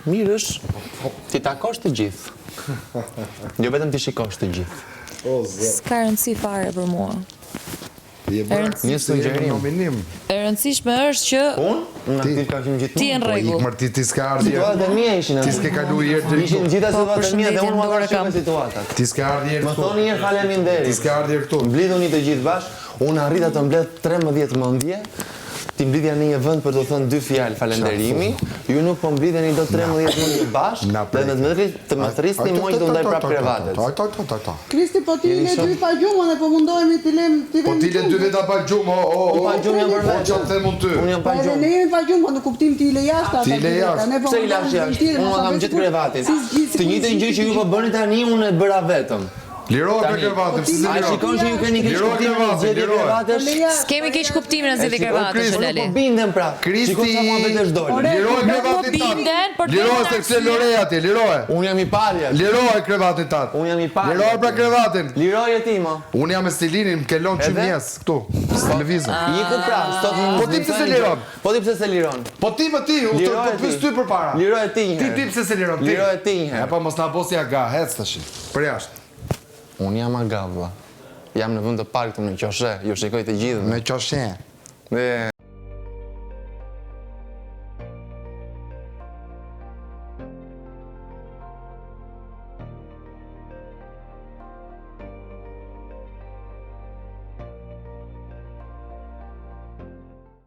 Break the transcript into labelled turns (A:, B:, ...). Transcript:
A: Mirë është, ti takosh të gjithë. Jo vetëm ti shikosh të gjithë.
B: S'ka rëndësi fare për mua.
A: Një sugjerim.
B: E rëndësishme është që
A: Unë aktiv ka qenë gjithmonë.
B: ti e në rregull.
C: Ti s'ka ardhur.
A: Situatat mia ishin.
C: Ti s'ke kaluar herë.
A: Ishin gjitha situatat mia dhe unë
B: përshëndetje,
A: kam situatat.
C: Ti s'ke ardhur herë
A: Më
C: këtu.
A: thoni herë faleminderit.
C: Ti s'ke ardhur herë këtu.
A: Mblidhuni të gjithë bashkë, unë arrita të mbledh 13 mendje. Ti mblidhja në një vend për të thënë 2 fjalë falënderimi, ju nuk po mblidheni do 13 mendje bashkë, dhe të më thrisni mua që do ndaj prapë krevatet.
D: Kristi, po ti le 2 pa gjumën e po mundohemi ti lem ti
C: Po ti le 2 veta pa gjumë,
A: Pa gjumë jam për vetë.
C: çfarë them unë ty?
A: Unë jam pa
D: Po edhe
A: gjumë.
D: ne jemi pa gjumë, po në kuptim ti le jashtë.
C: Ti le jashtë.
A: Pse i lash jashtë? Unë kam gjithë krevatin. Të njëjtën gjë që ju po bëni tani unë e bëra vetëm.
C: Lirohet për krevatin, pse
A: A shikon që ju keni keq
C: Lirohet
A: kuptimin e zgjedhjes krevatesh?
B: S'kemi keq kuptimin e zgjedhjes krevatesh,
A: Po
B: Lali.
A: bindem pra.
C: Kristi.
A: Shikoj sa mua vetesh dole.
C: Lirohet
B: Nuk po
C: krevatin tat.
B: binden, por
C: Lirohet se kse Loreja ti, lirohet.
A: Unë jam i parja.
C: Lirohet krevatin tat.
A: Unë jam i parja.
C: Lirohet për krevatin.
A: Liroje ti ma.
C: Unë jam me stilinin, më kelon që
A: Edhe?
C: mjes këtu, televizor.
A: Iku pra, stop më.
C: Po ti pse se liron?
A: Po ti pse se liron?
C: Po ti më ti, u të
A: Liroje
C: pys
A: ti.
C: ty përpara.
A: Liroje ti një herë.
C: Ti pse se liron? Ti.
A: Liroje ti një
C: Ja
A: herë.
C: po mos na bosi aga, hec tash. Për jashtë.
A: Unë jam agavlla. Jam në vend të park të në qoshe, ju shikoj të gjithë.
C: Me qoshe.
A: Dhe